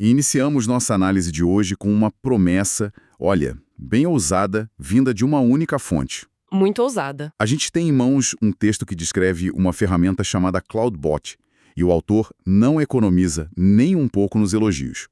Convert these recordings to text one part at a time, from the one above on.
E iniciamos nossa análise de hoje com uma promessa, olha, bem ousada, vinda de uma única fonte. Muito ousada. A gente tem em mãos um texto que descreve uma ferramenta chamada CloudBot, e o autor não economiza nem um pouco nos elogios.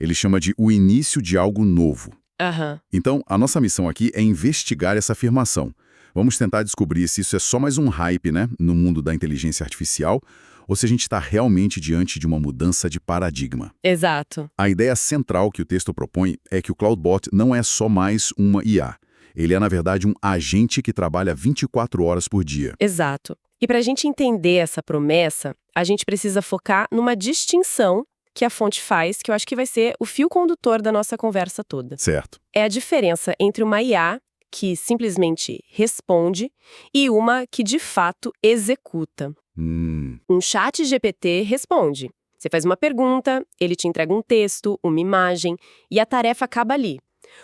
Ele chama de o início de algo novo. Aham. Então, a nossa missão aqui é investigar essa afirmação. Vamos tentar descobrir se isso é só mais um hype, né, no mundo da inteligência artificial, ou se a gente está realmente diante de uma mudança de paradigma. Exato. A ideia central que o texto propõe é que o CloudBot não é só mais uma IA. Ele é, na verdade, um agente que trabalha 24 horas por dia. Exato. E para a gente entender essa promessa, a gente precisa focar numa distinção que a fonte faz, que eu acho que vai ser o fio condutor da nossa conversa toda. Certo. É a diferença entre uma IA que simplesmente responde e uma que de fato executa. Um chat GPT responde. Você faz uma pergunta, ele te entrega um texto, uma imagem, e a tarefa acaba ali.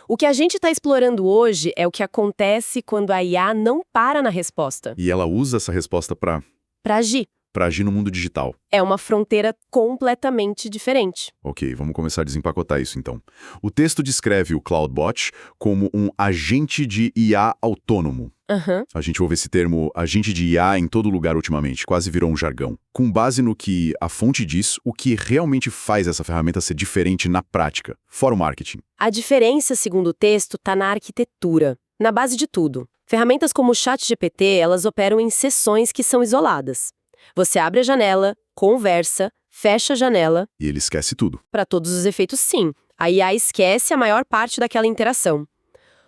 O que a gente está explorando hoje é o que acontece quando a IA não para na resposta. E ela usa essa resposta para Agir. agir no mundo digital. É uma fronteira completamente diferente. Ok, vamos começar a desempacotar isso então. O texto descreve o CloudBot como um agente de IA autônomo. Aham. A gente ouve esse termo agente de IA em todo lugar ultimamente, quase virou um jargão. Com base no que a fonte diz, o que realmente faz essa ferramenta ser diferente na prática, fora o marketing. A diferença, segundo o texto, está na arquitetura, na base de tudo. Ferramentas como o ChatGPT, elas operam em seções que são isoladas. Você abre a janela, conversa, fecha a janela. E ele esquece tudo. Para todos os efeitos, sim. A IA esquece a maior parte daquela interação.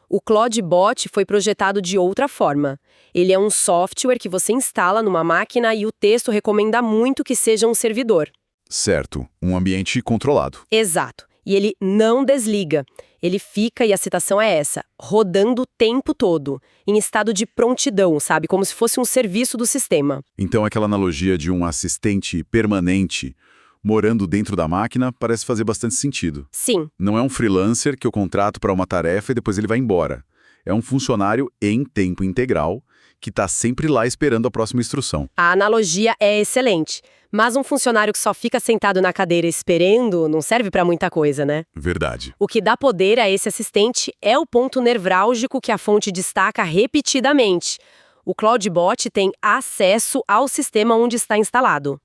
O CloudBot foi projetado de outra forma. Ele é um software que você instala numa máquina e o texto recomenda muito que seja um servidor. Certo, um ambiente controlado. Exato. E ele não desliga. Ele fica, e a citação é essa, rodando o tempo todo, em estado de prontidão, sabe? Como se fosse um serviço do sistema. Então aquela analogia de um assistente permanente morando dentro da máquina parece fazer bastante sentido. Sim. Não é um freelancer que eu contrato para uma tarefa e depois ele vai embora. É um funcionário em tempo integral que está sempre lá esperando a próxima instrução. A analogia é excelente. Mas um funcionário que só fica sentado na cadeira esperando não serve para muita coisa, né? Verdade. O que dá poder a esse assistente é o ponto nevrálgico que a fonte destaca repetidamente. O CloudBot tem acesso ao sistema onde está instalado.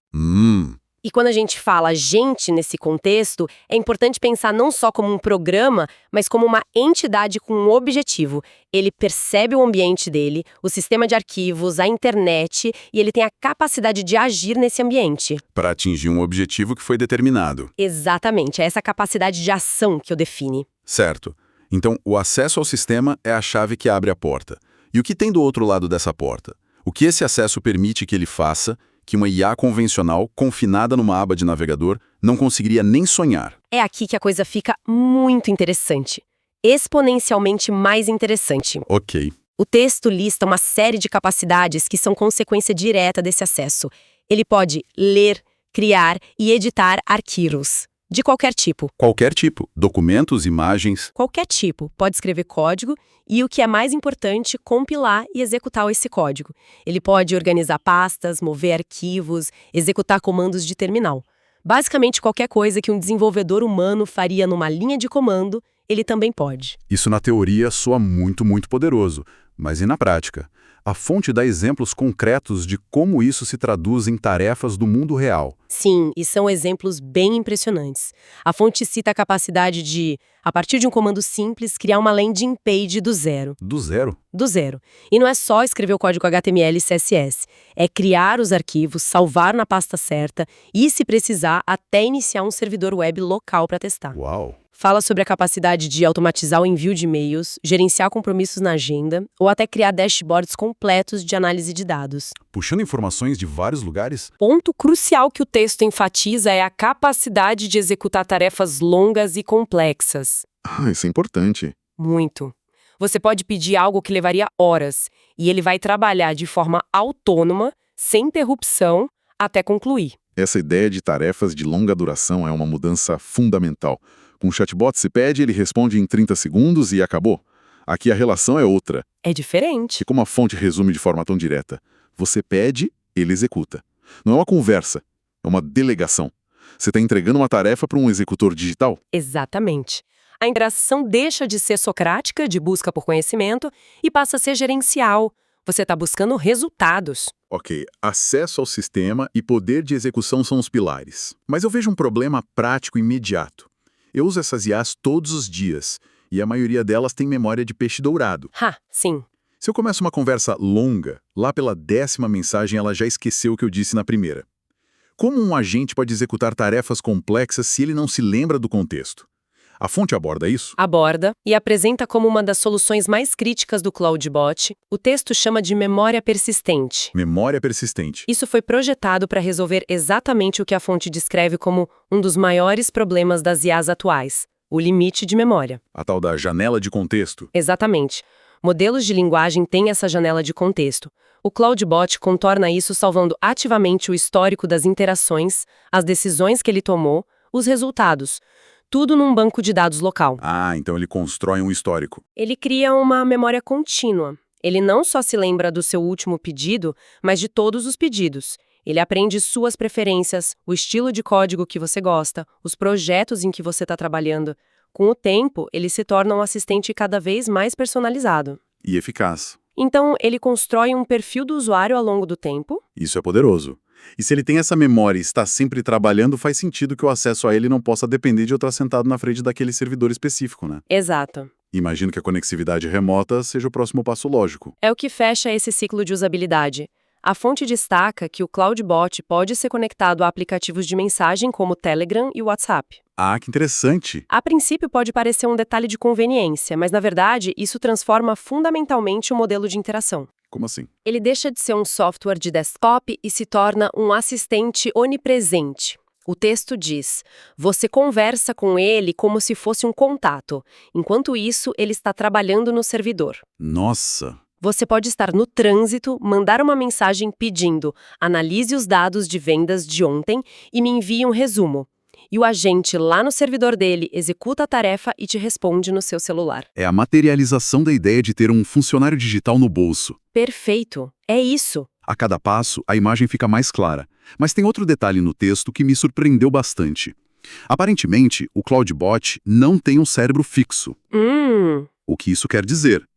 E quando a gente fala gente nesse contexto, é importante pensar não só como um programa, mas como uma entidade com um objetivo. Ele percebe o ambiente dele, o sistema de arquivos, a internet, e ele tem a capacidade de agir nesse ambiente. Para atingir um objetivo que foi determinado. Exatamente, é essa capacidade de ação que eu define. Certo. Então, o acesso ao sistema é a chave que abre a porta. E o que tem do outro lado dessa porta? O que esse acesso permite que ele faça, que uma IA convencional, confinada numa aba de navegador, não conseguiria nem sonhar? É aqui que a coisa fica muito interessante. Exponencialmente mais interessante. Ok. O texto lista uma série de capacidades que são consequência direta desse acesso. Ele pode ler, criar e editar arquivos. De qualquer tipo. Qualquer tipo. Documentos, imagens. Qualquer tipo. Pode escrever código e, o que é mais importante, compilar e executar esse código. Ele pode organizar pastas, mover arquivos, executar comandos de terminal. Basicamente, qualquer coisa que um desenvolvedor humano faria numa linha de comando, ele também pode. Isso na teoria soa muito, muito poderoso. Mas e na prática? A fonte dá exemplos concretos de como isso se traduz em tarefas do mundo real. Sim, e são exemplos bem impressionantes. A fonte cita a capacidade de, a partir de um comando simples, criar uma landing page do zero. Do zero? Do zero. E não é só escrever o código HTML e CSS. É criar os arquivos, salvar na pasta certa e, se precisar, até iniciar um servidor web local para testar. Uau! Fala sobre a capacidade de automatizar o envio de e-mails, gerenciar compromissos na agenda ou até criar dashboards completos de análise de dados. Puxando informações de vários lugares? Ponto crucial que o texto enfatiza é a capacidade de executar tarefas longas e complexas. Isso é importante. Muito. Você pode pedir algo que levaria horas e ele vai trabalhar de forma autônoma, sem interrupção, até concluir. Essa ideia de tarefas de longa duração é uma mudança fundamental. Com o chatbot se pede, ele responde em 30 segundos e acabou. Aqui a relação é outra. É diferente. E como a fonte resume de forma tão direta, você pede, ele executa. Não é uma conversa, é uma delegação. Você está entregando uma tarefa para um executor digital? Exatamente. A interação deixa de ser socrática, de busca por conhecimento, e passa a ser gerencial. Você está buscando resultados. Ok, acesso ao sistema e poder de execução são os pilares. Mas eu vejo um problema prático imediato. Eu uso essas IAs todos os dias, e a maioria delas tem memória de peixe dourado. Sim. Se eu começo uma conversa longa, lá pela 10ª mensagem ela já esqueceu o que eu disse na primeira. Como um agente pode executar tarefas complexas se ele não se lembra do contexto? A fonte aborda isso? Aborda e apresenta como uma das soluções mais críticas do CloudBot. O texto chama de memória persistente. Memória persistente. Isso foi projetado para resolver exatamente o que a fonte descreve como um dos maiores problemas das IAs atuais, o limite de memória. A tal da janela de contexto. Exatamente. Modelos de linguagem têm essa janela de contexto. O CloudBot contorna isso salvando ativamente o histórico das interações, as decisões que ele tomou, os resultados. Tudo num banco de dados local. Então ele constrói um histórico. Ele cria uma memória contínua. Ele não só se lembra do seu último pedido, mas de todos os pedidos. Ele aprende suas preferências, o estilo de código que você gosta, os projetos em que você está trabalhando. Com o tempo, ele se torna um assistente cada vez mais personalizado. E eficaz. Então, ele constrói um perfil do usuário ao longo do tempo. Isso é poderoso. E se ele tem essa memória e está sempre trabalhando, faz sentido que o acesso a ele não possa depender de eu estar sentado na frente daquele servidor específico, né? Exato. Imagino que a conectividade remota seja o próximo passo lógico. É o que fecha esse ciclo de usabilidade. A fonte destaca que o CloudBot pode ser conectado a aplicativos de mensagem como o Telegram e o WhatsApp. Que interessante! A princípio pode parecer um detalhe de conveniência, mas na verdade isso transforma fundamentalmente o modelo de interação. Como assim? Ele deixa de ser um software de desktop e se torna um assistente onipresente. O texto diz: você conversa com ele como se fosse um contato. Enquanto isso, ele está trabalhando no servidor. Nossa! Você pode estar no trânsito, mandar uma mensagem pedindo: analise os dados de vendas de ontem e me envie um resumo. E o agente lá no servidor dele executa a tarefa e te responde no seu celular. É a materialização da ideia de ter um funcionário digital no bolso. Perfeito. É isso. A cada passo, a imagem fica mais clara. Mas tem outro detalhe no texto que me surpreendeu bastante. Aparentemente, o CloudBot não tem um cérebro fixo. O que isso quer dizer?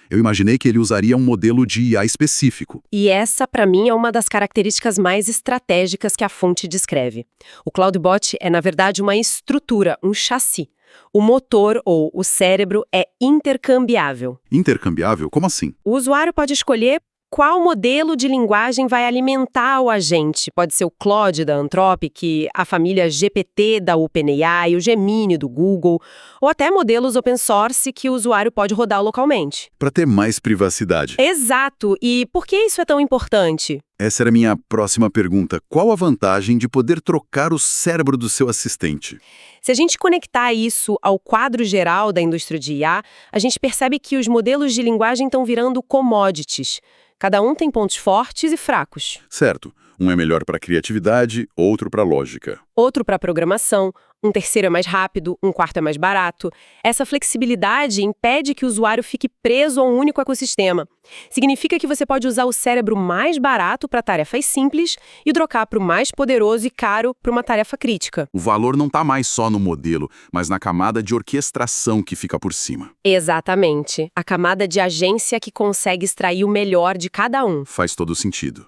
Eu imaginei que ele usaria um modelo de IA específico. E essa, para mim, é uma das características mais estratégicas que a fonte descreve. O CloudBot é, na verdade, uma estrutura, um chassi. O motor, ou o cérebro, é intercambiável. Intercambiável? Como assim? O usuário pode escolher qual modelo de linguagem vai alimentar o agente. Pode ser o Claude da Anthropic, a família GPT da OpenAI, o Gemini do Google, ou até modelos open source que o usuário pode rodar localmente. Para ter mais privacidade. Exato! E por que isso é tão importante? Essa era a minha próxima pergunta. Qual a vantagem de poder trocar o cérebro do seu assistente? Se a gente conectar isso ao quadro geral da indústria de IA, a gente percebe que os modelos de linguagem estão virando commodities. Cada um tem pontos fortes e fracos. Certo. Um é melhor para criatividade, outro para lógica. Outro para programação, um terceiro é mais rápido, um quarto é mais barato. Essa flexibilidade impede que o usuário fique preso a um único ecossistema. Significa que você pode usar o cérebro mais barato para tarefas simples e trocar para o mais poderoso e caro para uma tarefa crítica. O valor não está mais só no modelo, mas na camada de orquestração que fica por cima. Exatamente. A camada de agência que consegue extrair o melhor de cada um. Faz todo sentido.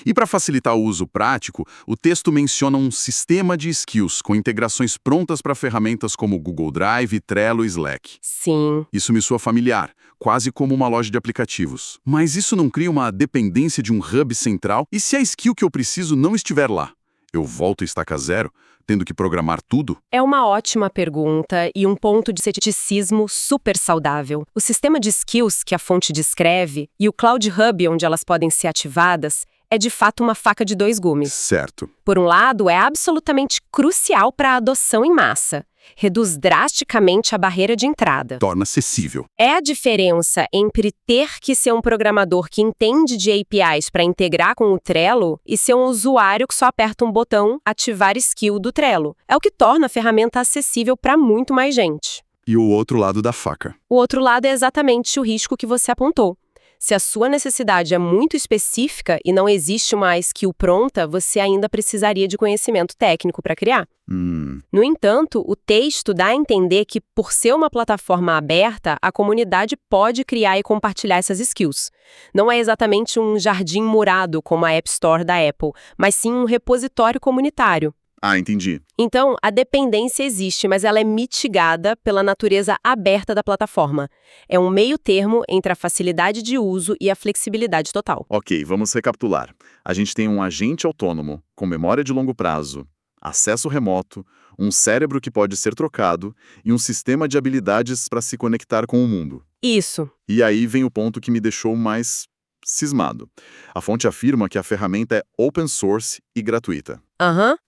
E para facilitar o uso prático, o texto menciona um sistema de skills com integrações prontas para ferramentas como Google Drive, Trello e Slack. Sim. Isso me soa familiar, quase como uma loja de aplicativos. Mas isso não cria uma dependência de um hub central? E se a skill que eu preciso não estiver lá? Eu volto a estaca zero, tendo que programar tudo? É uma ótima pergunta e um ponto de ceticismo super saudável. O sistema de skills que a fonte descreve e o Cloud Hub onde elas podem ser ativadas é de fato uma faca de dois gumes. Certo. Por um lado, é absolutamente crucial para a adoção em massa. Reduz drasticamente a barreira de entrada. Torna acessível. É a diferença entre ter que ser um programador que entende de APIs para integrar com o Trello e ser um usuário que só aperta um botão ativar skill do Trello. É o que torna a ferramenta acessível para muito mais gente. E o outro lado da faca? O outro lado é exatamente o risco que você apontou. Se a sua necessidade é muito específica e não existe uma skill pronta, você ainda precisaria de conhecimento técnico para criar. No entanto, o texto dá a entender que, por ser uma plataforma aberta, a comunidade pode criar e compartilhar essas skills. Não é exatamente um jardim murado como a App Store da Apple, mas sim um repositório comunitário. Ah, entendi. Então, a dependência existe, mas ela é mitigada pela natureza aberta da plataforma. É um meio termo entre a facilidade de uso e a flexibilidade total. Ok, vamos recapitular. A gente tem um agente autônomo, com memória de longo prazo, acesso remoto, um cérebro que pode ser trocado e um sistema de habilidades para se conectar com o mundo. Isso. E aí vem o ponto que me deixou mais cismado. A fonte afirma que a ferramenta é open source e gratuita.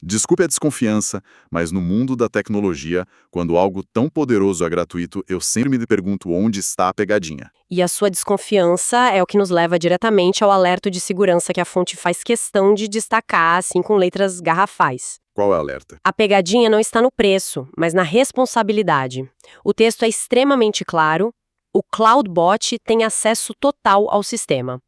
Desculpe a desconfiança, mas no mundo da tecnologia, quando algo tão poderoso é gratuito, eu sempre me pergunto onde está a pegadinha. E a sua desconfiança é o que nos leva diretamente ao alerta de segurança que a fonte faz questão de destacar, assim com letras garrafais. Qual é o alerta? A pegadinha não está no preço, mas na responsabilidade. O texto é extremamente claro. O CloudBot tem acesso total ao sistema.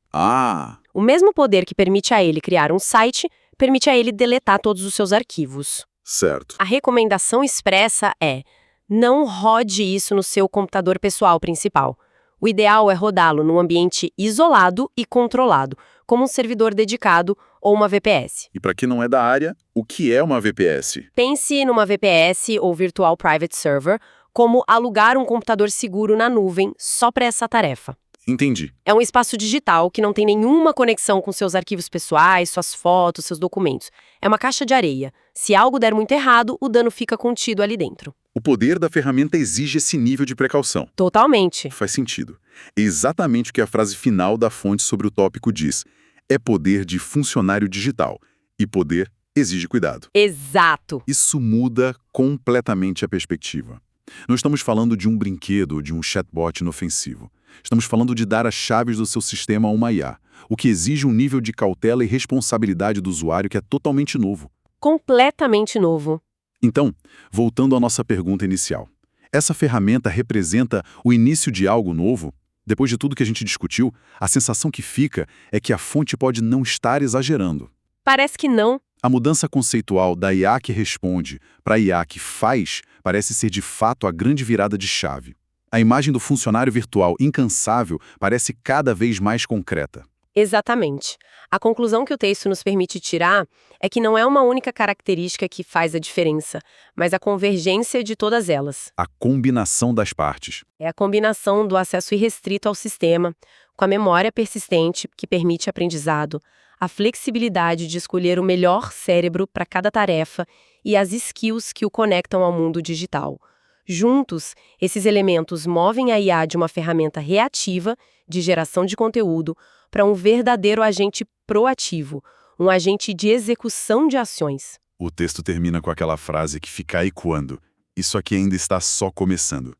O mesmo poder que permite a ele criar um site, permite a ele deletar todos os seus arquivos. Certo. A recomendação expressa é: não rode isso no seu computador pessoal principal. O ideal é rodá-lo num ambiente isolado e controlado, como um servidor dedicado ou uma VPS. E para quem não é da área, o que é uma VPS? Pense numa VPS ou Virtual Private Server como alugar um computador seguro na nuvem só para essa tarefa. Entendi. É um espaço digital que não tem nenhuma conexão com seus arquivos pessoais, suas fotos, seus documentos. É uma caixa de areia. Se algo der muito errado, o dano fica contido ali dentro. O poder da ferramenta exige esse nível de precaução. Totalmente. Faz sentido. É exatamente o que a frase final da fonte sobre o tópico diz. É poder de funcionário digital. E poder exige cuidado. Exato. Isso muda completamente a perspectiva. Não estamos falando de um brinquedo ou de um chatbot inofensivo. Estamos falando de dar as chaves do seu sistema a uma IA, o que exige um nível de cautela e responsabilidade do usuário que é totalmente novo. Completamente novo. Então, voltando à nossa pergunta inicial. Essa ferramenta representa o início de algo novo? Depois de tudo que a gente discutiu, a sensação que fica é que a fonte pode não estar exagerando. Parece que não. A mudança conceitual da IA que responde para a IA que faz parece ser de fato a grande virada de chave. A imagem do funcionário virtual incansável parece cada vez mais concreta. Exatamente. A conclusão que o texto nos permite tirar é que não é uma única característica que faz a diferença, mas a convergência de todas elas. A combinação das partes. É a combinação do acesso irrestrito ao sistema, com a memória persistente, que permite aprendizado, a flexibilidade de escolher o melhor cérebro para cada tarefa e as skills que o conectam ao mundo digital. Juntos, esses elementos movem a IA de uma ferramenta reativa, de geração de conteúdo, para um verdadeiro agente proativo, um agente de execução de ações. O texto termina com aquela frase que fica ecoando. Isso aqui ainda está só começando.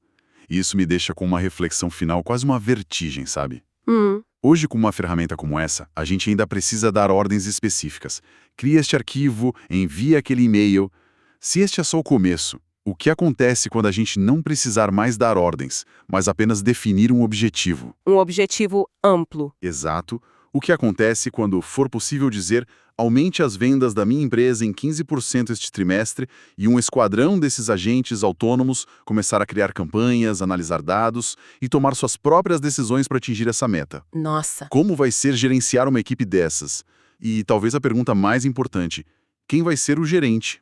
E isso me deixa com uma reflexão final, quase uma vertigem, sabe? Hoje, com uma ferramenta como essa, a gente ainda precisa dar ordens específicas. Cria este arquivo, envia aquele e-mail. Se este é só o começo, o que acontece quando a gente não precisar mais dar ordens, mas apenas definir um objetivo? Um objetivo amplo. Exato. O que acontece quando for possível dizer aumente as vendas da minha empresa em 15% este trimestre e um esquadrão desses agentes autônomos começar a criar campanhas, analisar dados e tomar suas próprias decisões para atingir essa meta? Nossa. Como vai ser gerenciar uma equipe dessas? E talvez a pergunta mais importante, quem vai ser o gerente?